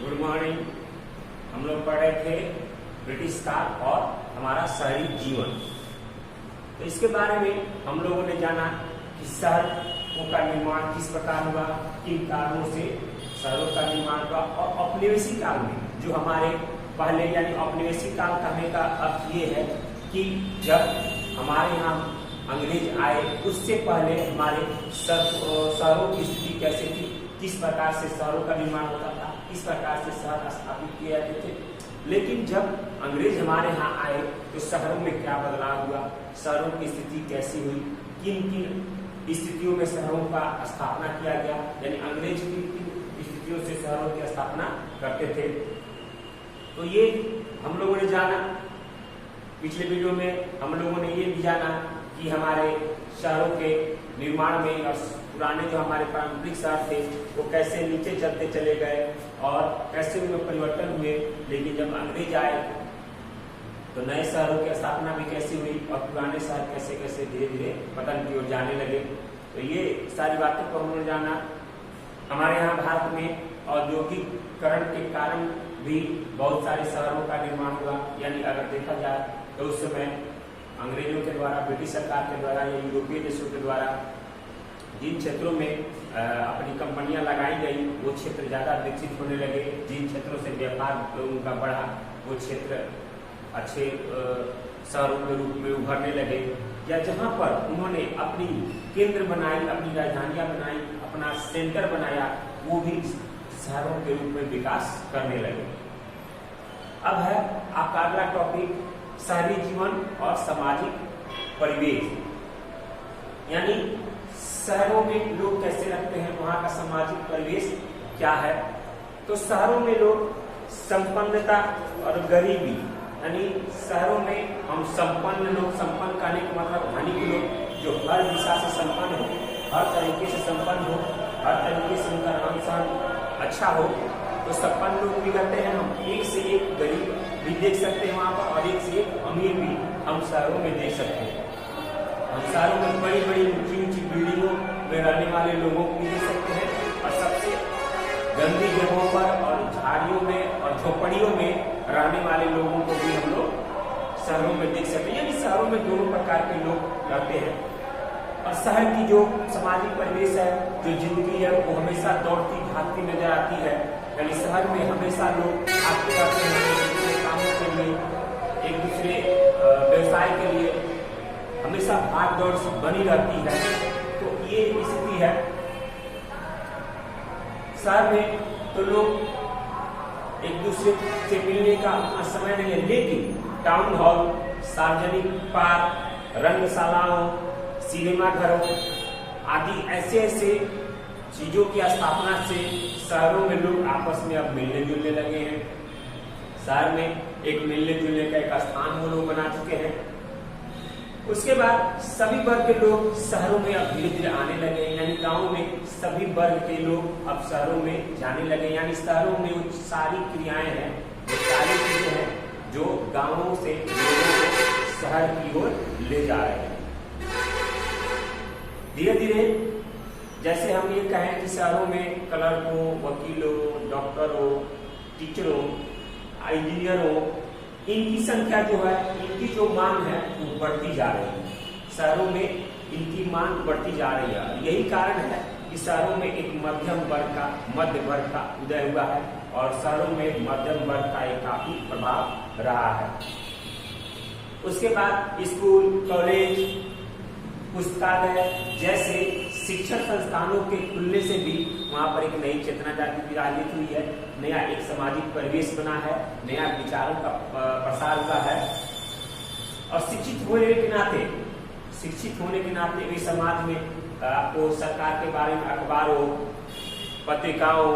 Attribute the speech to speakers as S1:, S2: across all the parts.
S1: Good morning. हम लोग पढ़ रहे थे ब्रिटिश काल और हमारा शहरी जीवन। तो इसके बारे में हम लोगों ने जाना कि शहरों का निर्माण किस प्रकार हुआ, किन कारणों से शहरों का निर्माण हुआ, और औपनिवेशिक काल में जो हमारे पहले यानी औपनिवेशिक काल कहने का अर्थ ये है कि जब हमारे यहाँ अंग्रेज आए उससे पहले हमारे शहरों की स्थिति कैसे थी, किस प्रकार से शहरों का निर्माण होता था, किस प्रकार से शहर स्थापित किए जाते थे। लेकिन जब अंग्रेज हमारे यहाँ आए तो शहरों में क्या बदलाव हुआ, शहरों की स्थिति कैसी हुई, किन किन स्थितियों में शहरों का स्थापना किया गया, यानी अंग्रेज की स्थितियों से शहरों की स्थापना करते थे। तो ये हम लोगों ने जाना। पिछले वीडियो में हम लोगों ने ये भी जाना कि हमारे शहरों के निर्माण में और पुराने जो हमारे पारंपरिक शहर थे वो कैसे नीचे चलते चले गए और कैसे उनमें परिवर्तन हुए। लेकिन जब अंग्रेज आए तो नए शहरों की स्थापना भी कैसी हुई और पुराने शहर कैसे कैसे धीरे धीरे पतन की ओर जाने लगे। तो ये सारी बातों को हमने जाना। हमारे यहाँ भारत में औद्योगिकरण के कारण भी बहुत सारे शहरों का निर्माण हुआ। यानी अगर देखा जाए तो उस समय अंग्रेजों के द्वारा, ब्रिटिश सरकार के द्वारा या यूरोपीय देशों के द्वारा जिन क्षेत्रों में अपनी कंपनियां लगाई गई वो क्षेत्र ज़्यादा विकसित होने लगे। जिन क्षेत्रों से व्यापार लोगों का बढ़ा वो क्षेत्र अच्छे शहरों के रूप में उभरने लगे। या जहाँ पर उन्होंने अपनी केंद्र बनाई, अपनी राजधानियां बनाई, अपना सेंटर बनाया, वो भी शहरों के रूप में विकास करने लगे। अब है आपका अगला टॉपिक शहरी जीवन और सामाजिक परिवेश, यानी शहरों में लोग कैसे रहते हैं, वहाँ का सामाजिक परिवेश क्या है। तो शहरों में लोग संपन्नता और गरीबी, यानी शहरों में हम संपन्न लोग, संपन्न कहने का मतलब धनिक लोग जो हर दिशा से संपन्न हो, हर तरीके से संपन्न हो, हर तरीके से उनका रहन सहन अच्छा हो, तो संपन्न लोग भी करते हैं। हम एक से एक गरीब भी देख सकते हैं वहाँ पर और एक से एक अमीर भी हम शहरों में देख सकते हैं। हम शहरों में बड़ी बड़ी ऊंची ऊंची बिल्डिंगों में रहने वाले लोगों को भी देख सकते हैं और सबसे गंदी जगहों पर और झाड़ियों में और झोपड़ियों में रहने वाले लोगों को भी हम लोग शहरों में देख सकते हैं। यानी शहरों में दोनों प्रकार के लोग रहते हैं। और शहर की जो सामाजिक परिवेश है, जो जिंदगी है, वो हमेशा दौड़ती भागती नजर आती है। यानी शहर में हमेशा लोग आते जाते हैं एक दूसरे कामों के लिए, एक दूसरे व्यवसाय के लिए, हमेशा भाग दौड़ बनी रहती है। तो ये स्थिति है शहर में। तो लोग एक दूसरे से मिलने का समय नहीं है, लेकिन टाउन हॉल, सार्वजनिक पार्क, रंगशालाओं, सिनेमा घरों आदि ऐसे ऐसे चीजों की स्थापना से शहरों में लोग आपस में अब मिलने जुलने लगे हैं। शहर में एक मिलने जुलने का एक स्थान वो लोग बना चुके हैं। उसके बाद सभी वर्ग के लोग शहरों में अब धीरे धीरे आने लगे। यानी गांव में सभी वर्ग के लोग अब शहरों में जाने लगे। यानी शहरों में वो सारी क्रियाएं हैं, वो सारी चीजें हैं जो गांवों से लोगों को शहर की ओर ले जा रहे हैं। धीरे धीरे जैसे हम ये कहें कि शहरों में क्लर्कों, वकीलों, डॉक्टरों, टीचरों, इंजीनियरों, इनकी संख्या जो है, इनकी जो मांग है वो बढ़ती जा रही है। शहरों में इनकी मांग बढ़ती जा रही है। यही कारण है कि शहरों में एक मध्यम वर्ग का, मध्य वर्ग का उदय हुआ है और शहरों में मध्यम वर्ग का एक काफी प्रभाव रहा है। उसके बाद स्कूल, कॉलेज, पुस्तकालय जैसे शिक्षण संस्थानों के खुलने से भी वहाँ पर एक नई चेतना जागृति राजनीति हुई है, नया एक सामाजिक परिवेश बना है, नया विचारों का प्रसार हुआ है। और शिक्षित होने के नाते भी समाज में आपको सरकार के बारे में अखबारों, पत्रिकाओं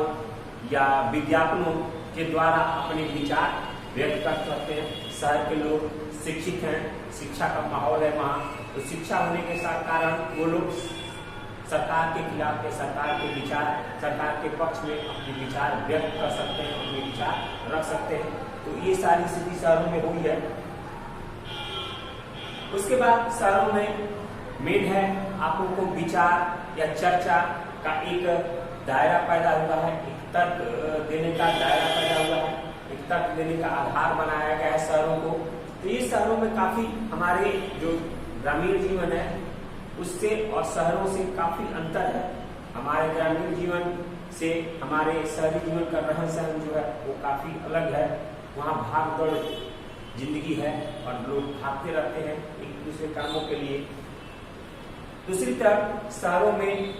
S1: या विज्ञापनों के द्वारा अपने विचार व्यक्त कर सकते हैं। शहर के लोग शिक्षित हैं, शिक्षा का माहौल है वहाँ, तो शिक्षा होने के साथ कारण वो लोग सरकार के खिलाफ या सरकार के विचार, सरकार के पक्ष में अपने विचार व्यक्त कर सकते हैं, अपने विचार रख सकते हैं। तो ये सारी स्थिति शहरों में हुई है। उसके बाद शहरों में मेन है आप लोगों को विचार या चर्चा का एक दायरा पैदा हुआ है, एक तर्क देने का दायरा पैदा हुआ है, एक तर्क देने का आधार बनाया गया है शहरों को। तो ये शहरों में काफी हमारे जो ग्रामीण जीवन है उससे और शहरों से काफी अंतर है। हमारे ग्रामीण जीवन से हमारे शहरी जीवन का रहन सहन जो है वो काफी अलग है। वहाँ भाग दौड़ जिंदगी है और लोग भागते रहते हैं एक दूसरे कामों के लिए। दूसरी तरफ शहरों में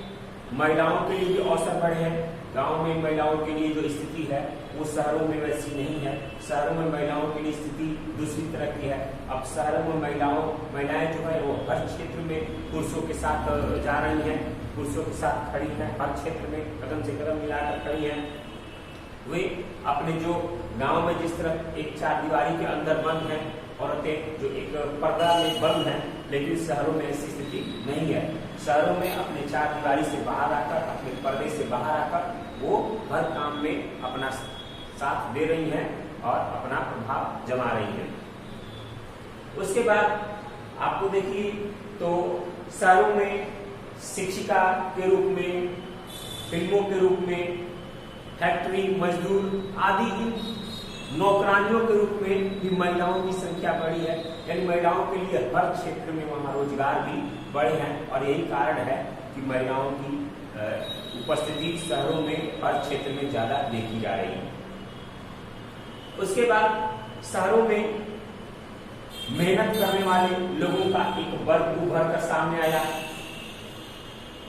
S1: महिलाओं के लिए भी अवसर बढ़े हैं। गांव में महिलाओं के लिए जो स्थिति है वो शहरों में वैसी नहीं है। शहरों में महिलाओं के लिए स्थिति दूसरी तरह की है। अब शहरों में महिलाएं जो है वो हर क्षेत्र में पुरुषों के साथ जा रही हैं, पुरुषों के साथ खड़ी हैं, हर क्षेत्र में कदम से कदम मिलाकर खड़ी हैं। वे अपने जो गांव में जिस तरह एक चार दीवारी के अंदर बंद हैं औरतें, जो एक पर्दा में बंद हैं, लेकिन शहरों में ऐसी स्थिति नहीं है। शहरों में अपने चार दीवारी से बाहर आकर, अपने पर्दे से बाहर आकर वो हर काम में अपना साथ दे रही हैं और अपना प्रभाव जमा रही हैं। उसके बाद आपको देखिए तो शहरों में शिक्षिका के रूप में, फिल्मों के रूप में, फैक्ट्री मजदूर आदि इन नौकरानियों के रूप में भी महिलाओं की संख्या बढ़ी है। यानी महिलाओं के लिए हर क्षेत्र में वहाँ रोजगार भी बढ़े हैं और यही कारण है कि महिलाओं की उपस्थिति शहरों में हर क्षेत्र में ज्यादा देखी जा रही है। उसके बाद शहरों में मेहनत करने वाले लोगों का एक वर्ग उभर कर सामने आया।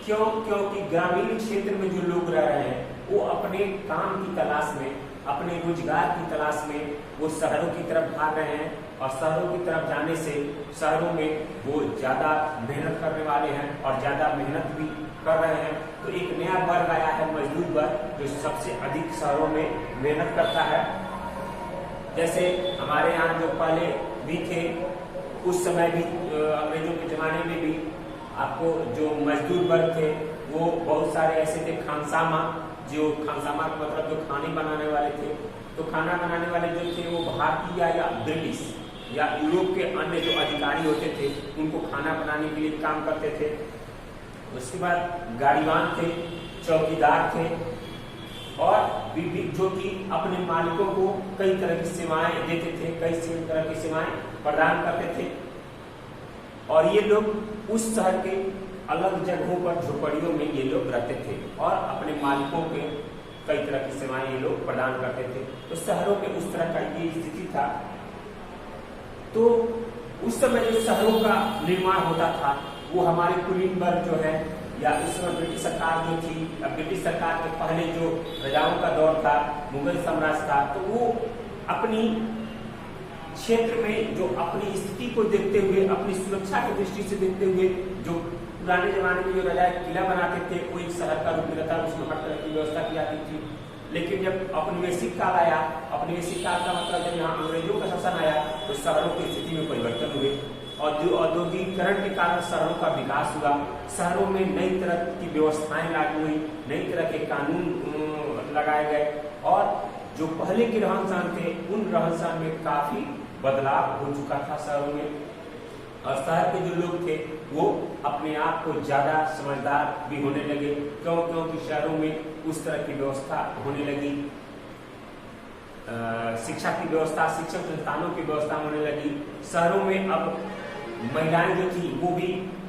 S1: क्यों? क्योंकि ग्रामीण क्षेत्र में जो लोग रह रहे हैं वो अपने काम की तलाश में, अपने रोजगार की तलाश में वो शहरों की तरफ भाग रहे हैं और शहरों की तरफ जाने से शहरों में वो ज्यादा मेहनत करने वाले हैं और ज्यादा मेहनत भी कर रहे हैं। तो एक नया वर्ग आया है, मजदूर वर्ग, जो सबसे अधिक शहरों में मेहनत करता है। जैसे हमारे यहाँ जो पहले भी थे, उस समय भी अंग्रेजों के जमाने में भी आपको जो मजदूर वर्ग थे वो बहुत सारे ऐसे थे। खानसामा, जो खानसामा का मतलब जो खाने बनाने वाले थे, तो खाना बनाने वाले जो थे वो भारतीय या ब्रिटिश या यूरोप के अन्य जो अधिकारी होते थे उनको खाना बनाने के लिए काम करते थे। उसके बाद गाड़ीवान थे, चौकीदार थे और जो कि अपने मालिकों को कई तरह की सेवाएं देते थे, कई तरह की सेवाएं प्रदान करते थे। और ये लोग उस शहर के अलग जगहों पर झोपड़ियों में ये लोग रहते थे और अपने मालिकों के कई तरह की सेवाएं ये लोग प्रदान करते थे। तो शहरों में उस तरह का ये स्थिति था। तो उस समय जो शहरों का निर्माण होता था वो हमारे कुलीन वर्ग जो है, या उस समय ब्रिटिश सरकार जो थी, ब्रिटिश सरकार के पहले जो राजाओं का दौर था, मुगल साम्राज्य था, तो वो अपनी क्षेत्र में जो अपनी स्थिति को देखते हुए, अपनी सुरक्षा की दृष्टि से देखते हुए, जो पुराने जमाने में जो राजा किला बनाते थे वो एक शहर का रूप में रहता, उसमें हर तरह की व्यवस्था की जाती थी। लेकिन जब औपनिवेशिक काल आया, औपनिवेशिक काल का मतलब जब यहाँ अंग्रेजों का शासन आया तो शहरों की स्थिति में परिवर्तन हुए और जो औद्योगिकरण के कारण शहरों का विकास हुआ। शहरों में नई तरह की व्यवस्थाएं लागू हुई, नई तरह के कानून लगाए गए और जो पहले के रहन सहन थे उन रहन सहन में काफी बदलाव हो चुका था शहरों में। और शहर के जो लोग थे वो अपने आप को ज्यादा समझदार भी होने लगे। क्योंकि शहरों में उस तरह की व्यवस्था होने लगी, शिक्षा की व्यवस्था, शिक्षण संस्थानों की व्यवस्था होने लगी। शहरों में अब महिलाएं जो थी वो भी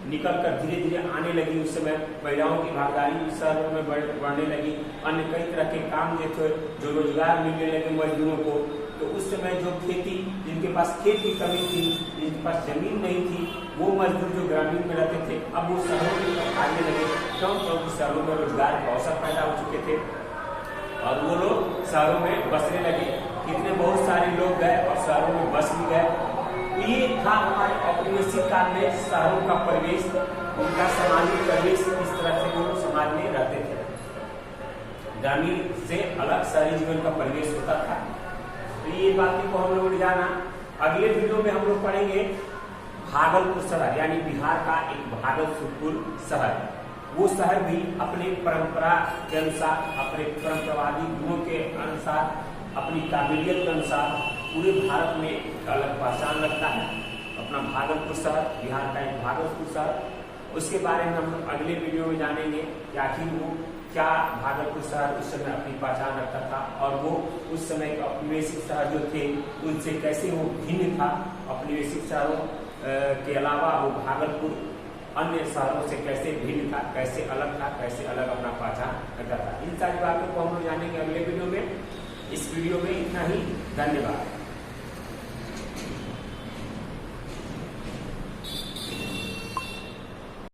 S1: निकल कर धीरे धीरे आने लगी। उस समय महिलाओं की भागीदारी शहरों में बढ़ने लगी। अन्य कई तरह के काम जो थे, जो रोजगार मिलने लगे मजदूरों को। तो उस समय जो खेती, जिनके पास खेत की कमी थी, जिनके पास जमीन नहीं थी, वो मजदूर जो ग्रामीण में रहते थे अब वो शहरों की तरफ आने लगे। क्योंकि शहरों में रोजगार के अवसर पैदा हो चुके थे और वो लोग शहरों में बसने लगे। कितने बहुत सारे लोग गए और शहरों में बस भी गए। ये था हमारे औपनिवेशिक काल में शहरों का परिवेश, उनका सामाजिक परिवेश, इस तरह से वो समाज में रहते थे। ग्रामीण से अलग शहरी जीवन का परिवेश होता था। तो ये बातें को हम लोगों ने जाना। अगले वीडियो में हम लोग पढ़ेंगे भागलपुर शहर, यानी बिहार का एक भागलपुर शहर। वो शहर भी अपने परंपरा के अनुसार, अपने परंपरावादी गुणों के अनुसार, अपनी काबिलियत के अनुसार पूरे भारत में अलग पहचान रखता है। अपना भागलपुर शहर, बिहार का एक भागलपुर शहर। उसके बारे में हम लोग अगले वीडियो में जानेंगे कि आखिर वो क्या भागलपुर शहर उस समय अपनी पहचान रखता था और वो उस समय के औपनिवेशिक शहर जो थे उनसे कैसे वो भिन्न था। औपनिवेशिक शहरों के अलावा वो भागलपुर अन्य शहरों से कैसे भिन्न था, कैसे अलग था, कैसे अलग अपना पहचान रखता था। इन सारी बातों को हम लोग जानेंगे अगले वीडियो में। इस वीडियो में इतना ही। धन्यवाद।